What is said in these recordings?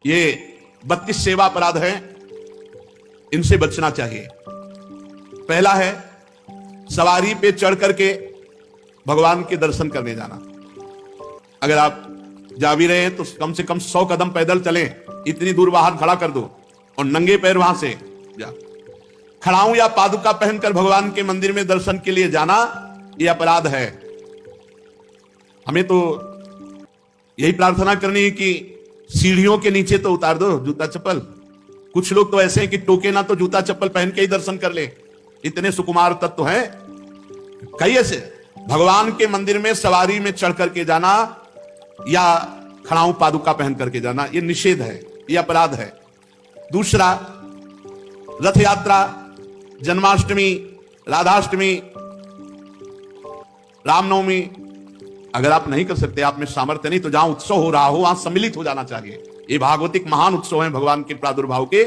ये 32 सेवा अपराध हैं, इनसे बचना चाहिए। पहला है सवारी पे चढ़ करके भगवान के दर्शन करने जाना। अगर आप जा भी रहे हैं तो कम से कम 100 कदम पैदल चलें, इतनी दूर वाहन खड़ा कर दो और नंगे पैर वहां से जा। खड़ाऊं या पादुका पहनकर भगवान के मंदिर में दर्शन के लिए जाना यह अपराध है। हमें तो यही प्रार्थना करनी है कि सीढ़ियों के नीचे तो उतार दो जूता चप्पल। कुछ लोग तो ऐसे हैं कि टोके ना तो जूता चप्पल पहन के ही दर्शन कर ले, इतने सुकुमार तत्व हैं। कई ऐसे भगवान के मंदिर में सवारी में चढ़ करके जाना या खड़ाऊं पादुका पहन करके जाना, यह निषेध है, यह अपराध है। दूसरा, रथ यात्रा, जन्माष्टमी, राधाष्टमी, रामनवमी अगर आप नहीं कर सकते, आप में सामर्थ्य नहीं, तो जहां उत्सव हो रहा हो वहां सम्मिलित हो जाना चाहिए। ये भागवतिक महान उत्सव हैं भगवान के प्रादुर्भाव के,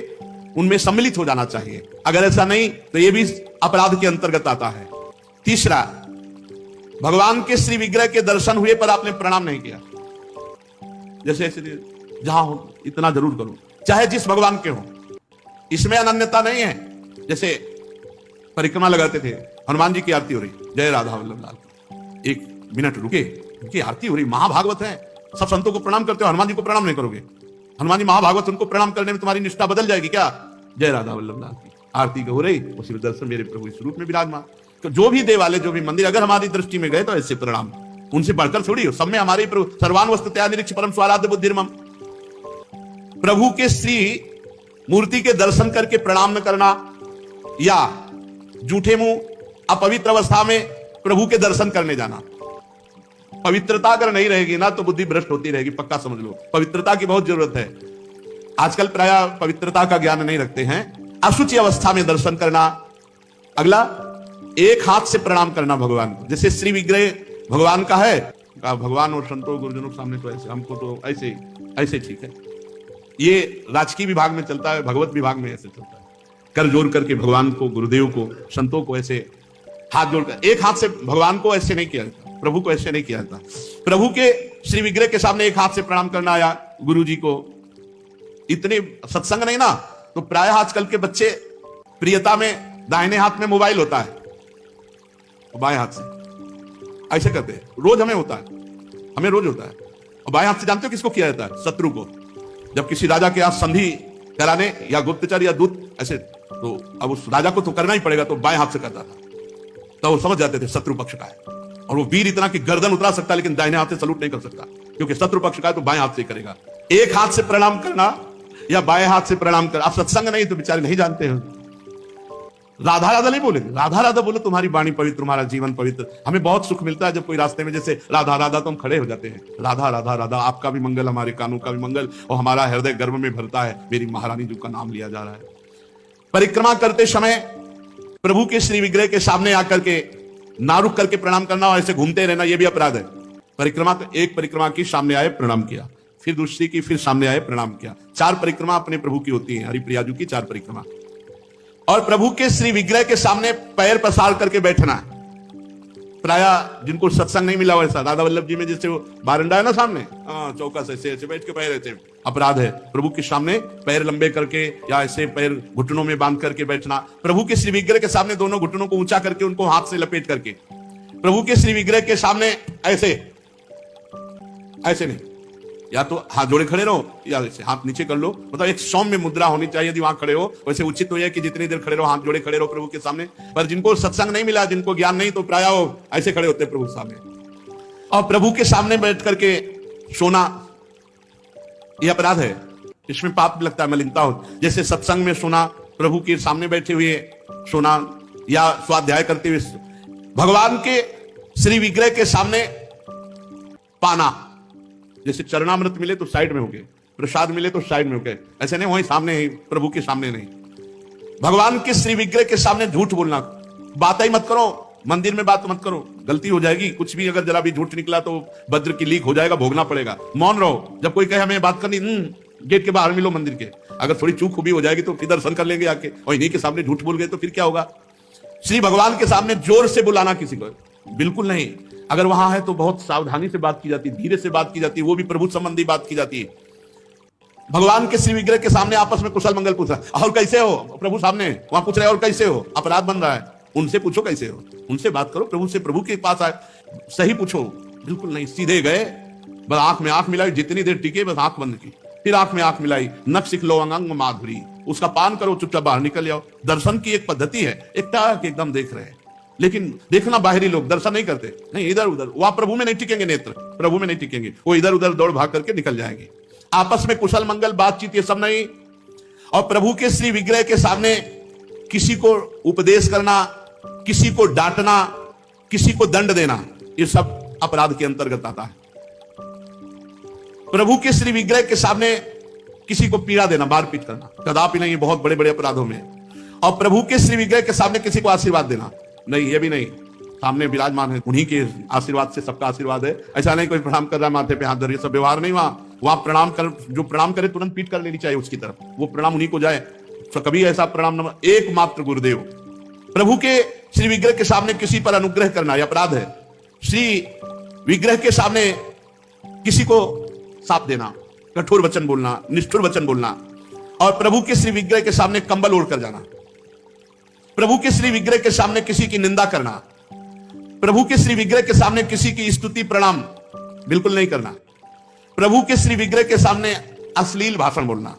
उनमें सम्मिलित हो जाना चाहिए। अगर ऐसा नहीं तो ये भी अपराध के अंतर्गत आता है। तीसरा, भगवान के श्री विग्रह के दर्शन हुए पर आपने प्रणाम नहीं किया। जैसे जहां हो इतना जरूर करो, चाहे जिस भगवान के हो, इसमें अनन्यता नहीं है। जैसे परिक्रमा लगाते थे, हनुमान जी की आरती हो रही, जय राधा वल्लभ लाल, एक मिनट रुके, उनकी आरती हो रही, महाभागवत है, सब संतों को प्रणाम करते हो, हनुमान जी को प्रणाम नहीं करोगे? हनुमान जी महाभागवत, उनको प्रणाम करने में तुम्हारी निष्ठा बदल जाएगी क्या? जय राधा वल्लभ लाल की आरती हो रही, उसी में दर्शन मेरे प्रभु इस रूप में विराजमान। तो जो भी देवालय, जो भी मंदिर अगर हमारी दृष्टि में गए तो ऐसे प्रणाम, उनसे बढ़कर थोड़ी हो। सब में हमारे प्रभु सर्वान वस्तुतया निरीक्ष परम स्वाराध्य बुद्धिर्मम। प्रभु के श्री मूर्ति के दर्शन करके प्रणाम न करना या झूठे मुंह अपवित्र अवस्था में प्रभु के दर्शन करने जाना। पवित्रता अगर नहीं रहेगी ना तो बुद्धि भ्रष्ट होती रहेगी, पक्का समझ लो। पवित्रता की बहुत जरूरत है। आजकल प्राय पवित्रता का ज्ञान नहीं रखते हैं। अशुचि अवस्था में दर्शन करना। अगला, एक हाथ से प्रणाम करना भगवान को। जैसे श्री विग्रह भगवान का है, भगवान और संतों गुरुजनों के सामने तो ऐसे, हमको तो ऐसे ऐसे ठीक है। ये राजकीय विभाग में चलता है, भगवत विभाग में ऐसे चलता है। कर जोड़ करके भगवान को, गुरुदेव को, संतों को ऐसे हाथ जोड़कर, एक हाथ से भगवान को ऐसे नहीं किया जाता, प्रभु को ऐसे नहीं किया जाता। प्रभु के श्री विग्रह के सामने एक हाथ से प्रणाम करना या गुरु जी को, इतने सत्संग नहीं ना तो प्राय आजकल के बच्चे प्रियता में दाहिने हाथ में मोबाइल होता है, बाएं हाथ से ऐसे करते हैं। रोज हमें होता है, हमें रोज होता है। और बाएं हाथ से जानते हो किसको किया जाता है? शत्रु को। जब किसी राजा के हाथ संधि कराने या गुप्तचर या दूत ऐसे, तो अब उस राजा को तो करना ही पड़ेगा, तो बाएं हाथ से करता था। तो वो समझ जाते थे शत्रु पक्ष का है, और वो वीर इतना कि गर्दन उतरा सकता है लेकिन दाहिने हाथ से सलूट नहीं कर सकता, क्योंकि शत्रु पक्ष का है तो बाएं हाथ से करेगा। एक हाथ से प्रणाम करना या बाएं हाथ से प्रणाम करना। आप सत्संग नहीं तो बेचारे नहीं जानते हैं। राधा राधा नहीं बोलेंगे, राधा राधा बोलो, तुम्हारी वाणी पवित्र, तुम्हारा जीवन पवित्र। हमें बहुत सुख मिलता है जब कोई रास्ते में जैसे राधा राधा तो हम खड़े हो जाते हैं। राधा राधा राधा, आपका भी मंगल, हमारे कानों का भी मंगल, और हमारा हृदय गर्व में भरता है, मेरी महारानी जी का नाम लिया जा रहा है। परिक्रमा करते समय प्रभु के श्री विग्रह के सामने आकर के ना रुक करके प्रणाम करना और ऐसे घूमते रहना, यह भी अपराध है। परिक्रमा तो एक परिक्रमा की, सामने आए प्रणाम किया, फिर दूसरी की, फिर सामने आए प्रणाम किया। 4 परिक्रमा अपने प्रभु की होती है, हरिप्रियाजू की 4 परिक्रमा। और प्रभु के श्री विग्रह के सामने पैर पसार करके बैठना है। प्राय जिनको सत्संग नहीं मिला वैसा, राधा वल्लभ जी में जैसे वो बारंडा है ना सामने, चौका से ऐसे बैठ के पैर ऐसे, अपराध है। प्रभु के सामने पैर लंबे करके या ऐसे पैर घुटनों में बांध करके बैठना। प्रभु के श्री विग्रह के सामने दोनों घुटनों को ऊंचा करके उनको हाथ से लपेट करके, प्रभु के श्री विग्रह के सामने ऐसे ऐसे नहीं, या तो हाथ जोड़े खड़े रहो या ऐसे हाथ नीचे कर लो। मतलब एक सौम्य मुद्रा होनी चाहिए। यदि वहां खड़े हो वैसे उचित तो यह कि जितनी देर खड़े रहो हाथ जोड़े खड़े रहो प्रभु के सामने। पर जिनको सत्संग नहीं मिला, जिनको ज्ञान नहीं, तो प्राय ऐसे खड़े होते प्रभु के सामने। और प्रभु के सामने बैठ करके सोना, यह अपराध है, इसमें पाप लगता है, मलिनता हो। जैसे सत्संग में सोना, प्रभु के सामने बैठे हुए सोना या स्वाध्याय करते हुए, भगवान के श्री विग्रह के सामने पाना। जैसे चरणामृत मिले तो साइड में हो गए, प्रसाद मिले तो साइड में हो गए, ऐसे नहीं वहीं सामने ही, प्रभु के सामने नहीं। भगवान के श्री विग्रह के सामने झूठ बोलना, बात ही मत करो, मंदिर में बात मत करो, गलती हो जाएगी। कुछ भी अगर जरा भी झूठ निकला तो वज्र की लीक हो जाएगा, भोगना पड़ेगा। मौन रहो। जब कोई कहे हमें बात करनी, गेट के बाहर मिलो मंदिर के। अगर थोड़ी चूक खूबी हो जाएगी तो फिर दर्शन कर लेंगे आके, और इन्हीं के सामने झूठ बोल गए तो फिर क्या होगा? श्री भगवान के सामने जोर से बुलाना किसी को बिल्कुल नहीं। अगर वहां है तो बहुत सावधानी से बात की जाती है, धीरे से बात की जाती है, वो भी प्रभु संबंधी बात की जाती है। भगवान के श्री विग्रह के सामने आपस में कुशल मंगल पूछ रहा है, और कैसे हो? प्रभु सामने वहां पूछ रहे और कैसे हो? अपराध बन रहा है। उनसे पूछो कैसे हो, उनसे बात करो, प्रभु से, प्रभु के पास आए, सही पूछो। बिल्कुल नहीं, सीधे गए, बस आंख में आंख मिलाई, जितनी देर टिके बस आंख बंद की, फिर आंख में आंख मिलाई, नख सिख लो अंग माधुरी, उसका पान करो, चुपचाप बाहर निकल जाओ। दर्शन की एक पद्धति है, एक टाक एकदम देख रहे हैं, लेकिन देखना बाहरी लोग दर्शन नहीं करते, नहीं इधर उधर, वहां प्रभु में नहीं टिकेंगे, नेत्र प्रभु में नहीं टिकेंगे, वो इधर उधर दौड़ भाग करके निकल जाएंगे। आपस में कुशल मंगल बातचीत ये सब नहीं। और प्रभु के श्री विग्रह के सामने किसी को उपदेश करना, किसी को डांटना, किसी को दंड देना, ये सब अपराध के अंतर्गत आता है। प्रभु के श्री विग्रह के सामने किसी को पीड़ा देना, मारपीट करना, कदापि नहीं, बहुत बड़े बड़े अपराधों में। और प्रभु के श्री विग्रह के सामने किसी को आशीर्वाद देना, नहीं, ये भी नहीं। सामने विराजमान है, उन्हीं के आशीर्वाद से सबका आशीर्वाद है। ऐसा नहीं कोई प्रणाम कर रहा है माथे पे हाथ धर, ये सब व्यवहार नहीं। वहां प्रणाम कर, जो प्रणाम करे तुरंत पीठ कर लेनी चाहिए उसकी तरफ, वो प्रणाम उन्हीं को जाए। तो कभी ऐसा प्रणाम न, एकमात्र गुरुदेव। प्रभु के श्री विग्रह के सामने किसी पर अनुग्रह करना यह अपराध है। श्री विग्रह के सामने किसी को साप देना, कठोर वचन बोलना, निष्ठुर वचन बोलना, और प्रभु के श्री विग्रह के सामने कंबल ओढ़ कर जाना, प्रभु के श्री विग्रह के सामने किसी की निंदा करना, प्रभु के श्री विग्रह के सामने किसी की स्तुति प्रणाम बिल्कुल नहीं करना, प्रभु के श्री विग्रह के सामने अश्लील भाषण बोलना,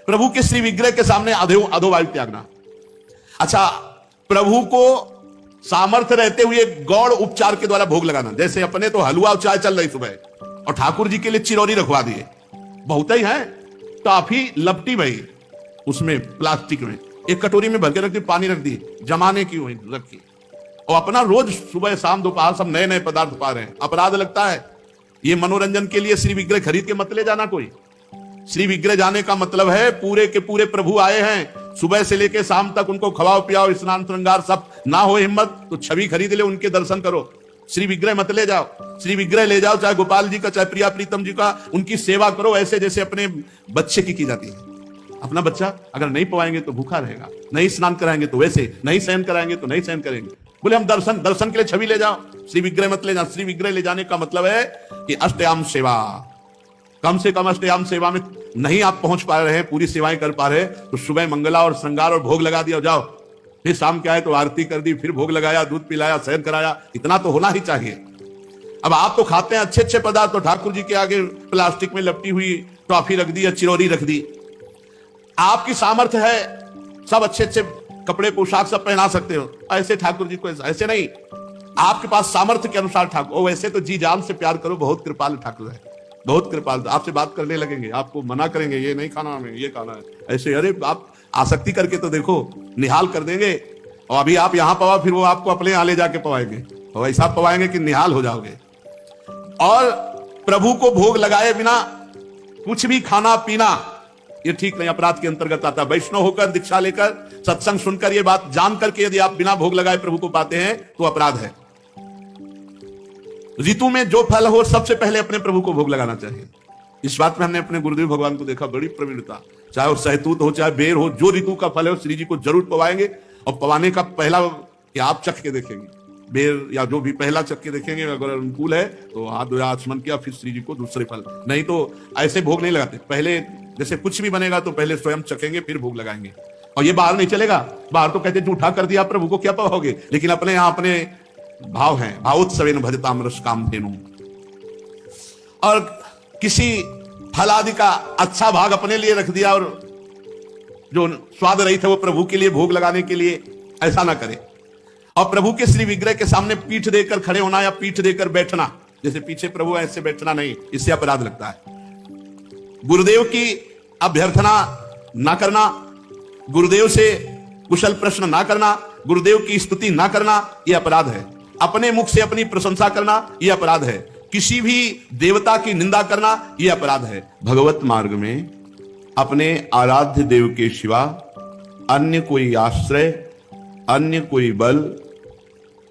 प्रभु के श्री विग्रह के सामने अधोवायु त्यागना। अच्छा, प्रभु को सामर्थ्य रहते हुए गौड़ उपचार के द्वारा भोग लगाना, जैसे अपने तो हलवा और चाय चल रही सुबह, और ठाकुर जी के लिए चिरौरी रखवा दिए, बहुत ही है, काफी लपटी भाई उसमें प्लास्टिक में, एक कटोरी में भर के रख दी, पानी रख दी, जमाने की हुई रखी, और अपना रोज सुबह शाम दोपहर सब नए नए पदार्थ पा रहे हैं। अपराध लगता है। ये मनोरंजन के लिए श्री विग्रह खरीद के मत ले जाना कोई। श्री विग्रह जाने का मतलब है पूरे के पूरे प्रभु आए हैं, सुबह से लेकर शाम तक उनको खवाओ पियाओ, स्नान श्रृंगार सब, ना हो हिम्मत तो छवि खरीद ले, उनके दर्शन करो। श्री विग्रह मत ले जाओ। श्री विग्रह ले जाओ, चाहे गोपाल जी का, चाहे प्रिया प्रीतम जी का, उनकी सेवा करो ऐसे जैसे अपने बच्चे की जाती है। अपना बच्चा अगर नहीं पवाएंगे तो भूखा रहेगा, नहीं स्नान कराएंगे तो वैसे, नहीं सहन कराएंगे तो नहीं सहन करेंगे। बोले हम दर्शन के लिए छवि ले जाओ, श्री विग्रह मत ले जाओ। श्री विग्रह ले जाने का मतलब है कि अष्टयाम सेवा, कम से कम अष्टयाम सेवा में नहीं आप पहुंच पा रहे हैं, पूरी सेवाएं कर पा रहे, तो सुबह मंगला और श्रृंगार और भोग लगा दिया, जाओ, फिर शाम क्या है तो आरती कर दी, फिर भोग लगाया, दूध पिलाया, सहन कराया, इतना तो होना ही चाहिए। अब आप तो खाते हैं अच्छे अच्छे पदार्थ, तो ठाकुर जी के आगे प्लास्टिक में लपटी हुई टॉफी रख दी या चिरौरी रख दी। आपकी सामर्थ्य है, सब अच्छे अच्छे कपड़े पोशाक सब पहना सकते हो, ऐसे ठाकुर जी को ऐसे नहीं। आपके पास सामर्थ्य के अनुसार ठाकुर, वैसे तो जी जान से प्यार करो, बहुत कृपाल ठाकुर है, बहुत कृपाल, आपसे बात करने लगेंगे, आपको मना करेंगे, ये नहीं खाना हमें, ये खाना है, ऐसे। अरे आप आसक्ति करके तो देखो, निहाल कर देंगे। और अभी आप यहां पवा, फिर वो आपको अपने यहां ले जाके पवाएंगे, और ऐसा पवाएंगे कि निहाल हो जाओगे। और प्रभु को भोग लगाए बिना कुछ भी खाना पीना ये ठीक नहीं, अपराध के अंतर्गत आता। वैष्णव होकर, दीक्षा लेकर, सत्संग सुनकर, ये बात जान करके यदि आप बिना भोग लगाए प्रभु को पाते हैं तो अपराध है। ऋतु में जो फल हो सबसे पहले अपने प्रभु को भोग लगाना चाहिए। इस बात में हमने अपने गुरुदेव भगवान को देखा, बड़ी प्रवीणता, चाहे वो सहतूत हो चाहे बेर हो, जो ऋतु का फल है श्री जी को जरूर पवाएंगे। और पवाने का पहला कि आप चख के देखेंगे, बेर या जो भी पहला चख के देखेंगे, अगर अनुकूल है तो हाथ धोया, आचमन किया, फिर श्री जी को दूसरे फल। नहीं तो ऐसे भोग नहीं लगाते, पहले जैसे कुछ भी बनेगा तो पहले स्वयं चखेंगे फिर भोग लगाएंगे। और ये बाहर नहीं चलेगा, बाहर तो कहते झूठा कर दिया प्रभु को क्या पाओगे, लेकिन अपने यहाँ अपने भाव हैं, भावोत्सवेन भजताम रस कामधेनु। और किसी फल आदि का अच्छा भाग अपने लिए रख दिया और जो स्वाद रही थे वो प्रभु के लिए भोग लगाने के लिए, ऐसा ना करें। और प्रभु के श्री विग्रह के सामने पीठ देकर खड़े होना या पीठ देकर बैठना, जैसे पीछे प्रभु ऐसे बैठना नहीं, इससे अपराध लगता है। गुरुदेव की अभ्यर्थना ना करना, गुरुदेव से कुशल प्रश्न ना करना, गुरुदेव की स्तुति ना करना, यह अपराध है। अपने मुख से अपनी प्रशंसा करना यह अपराध है। किसी भी देवता की निंदा करना यह अपराध है। भगवत मार्ग में अपने आराध्य देव के सिवा अन्य कोई आश्रय, अन्य कोई बल,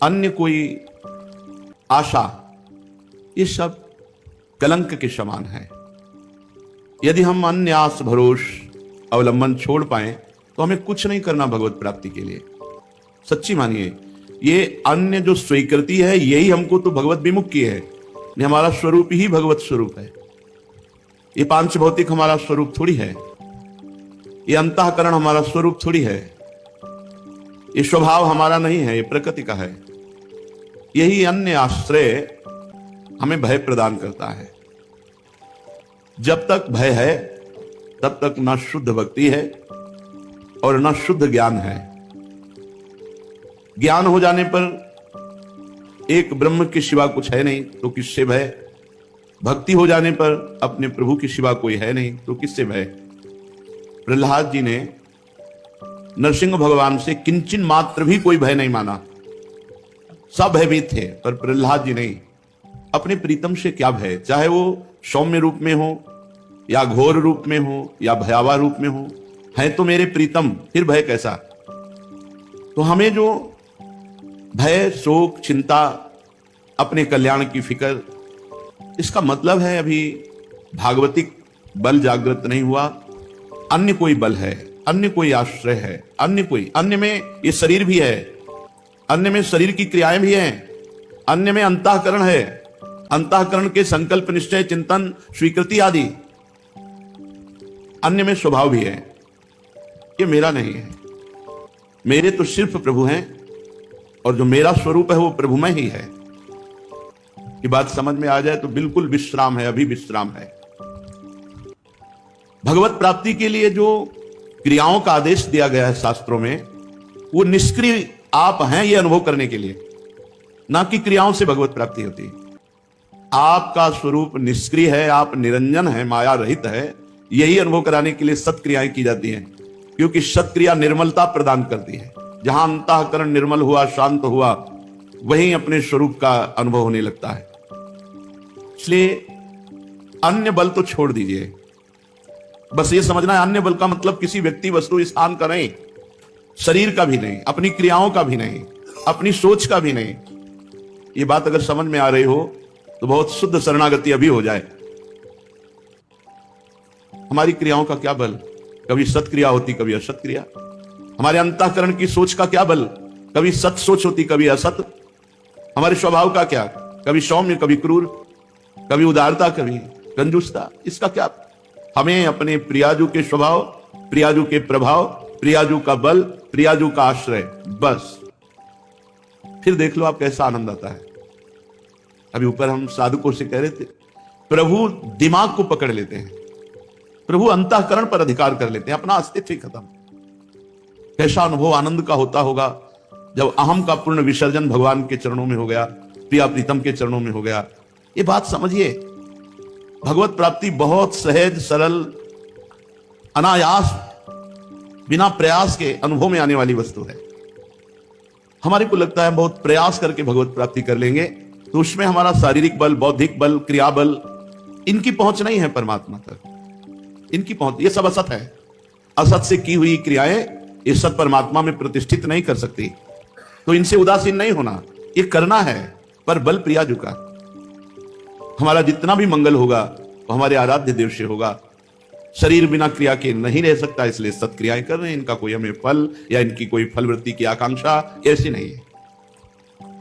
अन्य कोई आशा, ये सब कलंक के समान है। यदि हम अन्य आस भरोस अवलंबन छोड़ पाए तो हमें कुछ नहीं करना भगवत प्राप्ति के लिए। सच्ची मानिए, ये अन्य जो स्वीकृति है यही हमको तो भगवत विमुख की है। हमारा स्वरूप ही भगवत स्वरूप है। ये पांच भौतिक हमारा स्वरूप थोड़ी है, ये अंतःकरण हमारा स्वरूप थोड़ी है, ये स्वभाव हमारा नहीं है, ये प्रकृति का है। यही अन्य आश्रय हमें भय प्रदान करता है। जब तक भय है तब तक न शुद्ध भक्ति है और न शुद्ध ज्ञान है। ज्ञान हो जाने पर एक ब्रह्म के सिवा कुछ है नहीं तो किससे भय? भक्ति हो जाने पर अपने प्रभु के सिवा कोई है नहीं तो किससे भय? प्रहलाद जी ने नरसिंह भगवान से किंचन मात्र भी कोई भय नहीं माना, सब भयभीत थे, पर प्रहलाद जी नहीं। अपने प्रीतम से क्या भय, चाहे वो सौम्य रूप में हो या घोर रूप में हो या भयावह रूप में हो, है तो मेरे प्रीतम, फिर भय कैसा? तो हमें जो भय, शोक, चिंता, अपने कल्याण की फिक्र, इसका मतलब है अभी भागवतिक बल जागृत नहीं हुआ। अन्य कोई बल है, अन्य कोई आश्रय है, अन्य में ये शरीर भी है, अन्य में शरीर की क्रियाएं भी हैं, अन्य में अंतःकरण है, अंतःकरण के संकल्प, निश्चय, चिंतन, स्वीकृति आदि, अन्य में स्वभाव भी है। ये मेरा नहीं है, मेरे तो सिर्फ प्रभु हैं और जो मेरा स्वरूप है वो प्रभुमय ही है। ये बात समझ में आ जाए तो बिल्कुल विश्राम है, अभी विश्राम है। भगवत प्राप्ति के लिए जो क्रियाओं का आदेश दिया गया है शास्त्रों में, वो निष्क्रिय आप हैं ये अनुभव करने के लिए, ना कि क्रियाओं से भगवत प्राप्ति होती। आपका स्वरूप निष्क्रिय है, आप निरंजन है, माया रहित है, यही अनुभव कराने के लिए सत्क्रियाएं की जाती हैं, क्योंकि सत्क्रिया निर्मलता प्रदान करती है। जहां अंतःकरण निर्मल हुआ, शांत हुआ, वहीं अपने स्वरूप का अनुभव होने लगता है। इसलिए अन्य बल तो छोड़ दीजिए, बस ये समझना है अन्य बल का मतलब किसी व्यक्ति, वस्तु, स्थान का नहीं, शरीर का भी नहीं, अपनी क्रियाओं का भी नहीं, अपनी सोच का भी नहीं। ये बात अगर समझ में आ रही हो तो बहुत शुद्ध शरणागति अभी हो जाए। हमारी क्रियाओं का क्या बल? कभी सत्क्रिया होती, कभी असत क्रिया। हमारे अंतःकरण की सोच का क्या बल? कभी सत सोच होती, कभी असत। हमारे स्वभाव का क्या? कभी सौम्य, कभी क्रूर, कभी उदारता, कभी कंजूसता। इसका क्या? हमें अपने प्रियाजू के स्वभाव, प्रियाजू के प्रभाव, प्रियाजू का बल, प्रियाजू का आश्रय, बस। फिर देख लो आप कैसा आनंद आता है। अभी ऊपर हम साधुकों से कह रहे थे, प्रभु दिमाग को पकड़ लेते हैं, प्रभु अंतःकरण पर अधिकार कर लेते हैं, अपना अस्तित्व ही खत्म। कैसा अनुभव आनंद का होता होगा जब अहम का पूर्ण विसर्जन भगवान के चरणों में हो गया, प्रिया प्रीतम के चरणों में हो गया। ये बात समझिए, भगवत प्राप्ति बहुत सहज, सरल, अनायास, बिना प्रयास के अनुभव में आने वाली वस्तु है। हमारे को लगता है बहुत प्रयास करके भगवत प्राप्ति कर लेंगे तो उसमें हमारा शारीरिक बल, बौद्धिक बल, क्रिया बल, इनकी पहुंच नहीं है परमात्मा तक। इनकी पहुंच, ये सब असत है। असत से की हुई क्रियाएं ये सत परमात्मा में प्रतिष्ठित नहीं कर सकती, तो इनसे उदासीन नहीं होना, ये करना है, पर बल प्रियाजू का। हमारा जितना भी मंगल होगा वो हमारे आराध्य देव से होगा। शरीर बिना क्रिया के नहीं रह सकता, इसलिए सत्क्रियाएं कर रहे हैं। इनका कोई हमें फल या इनकी कोई फलवृत्ति की आकांक्षा ऐसी नहीं है।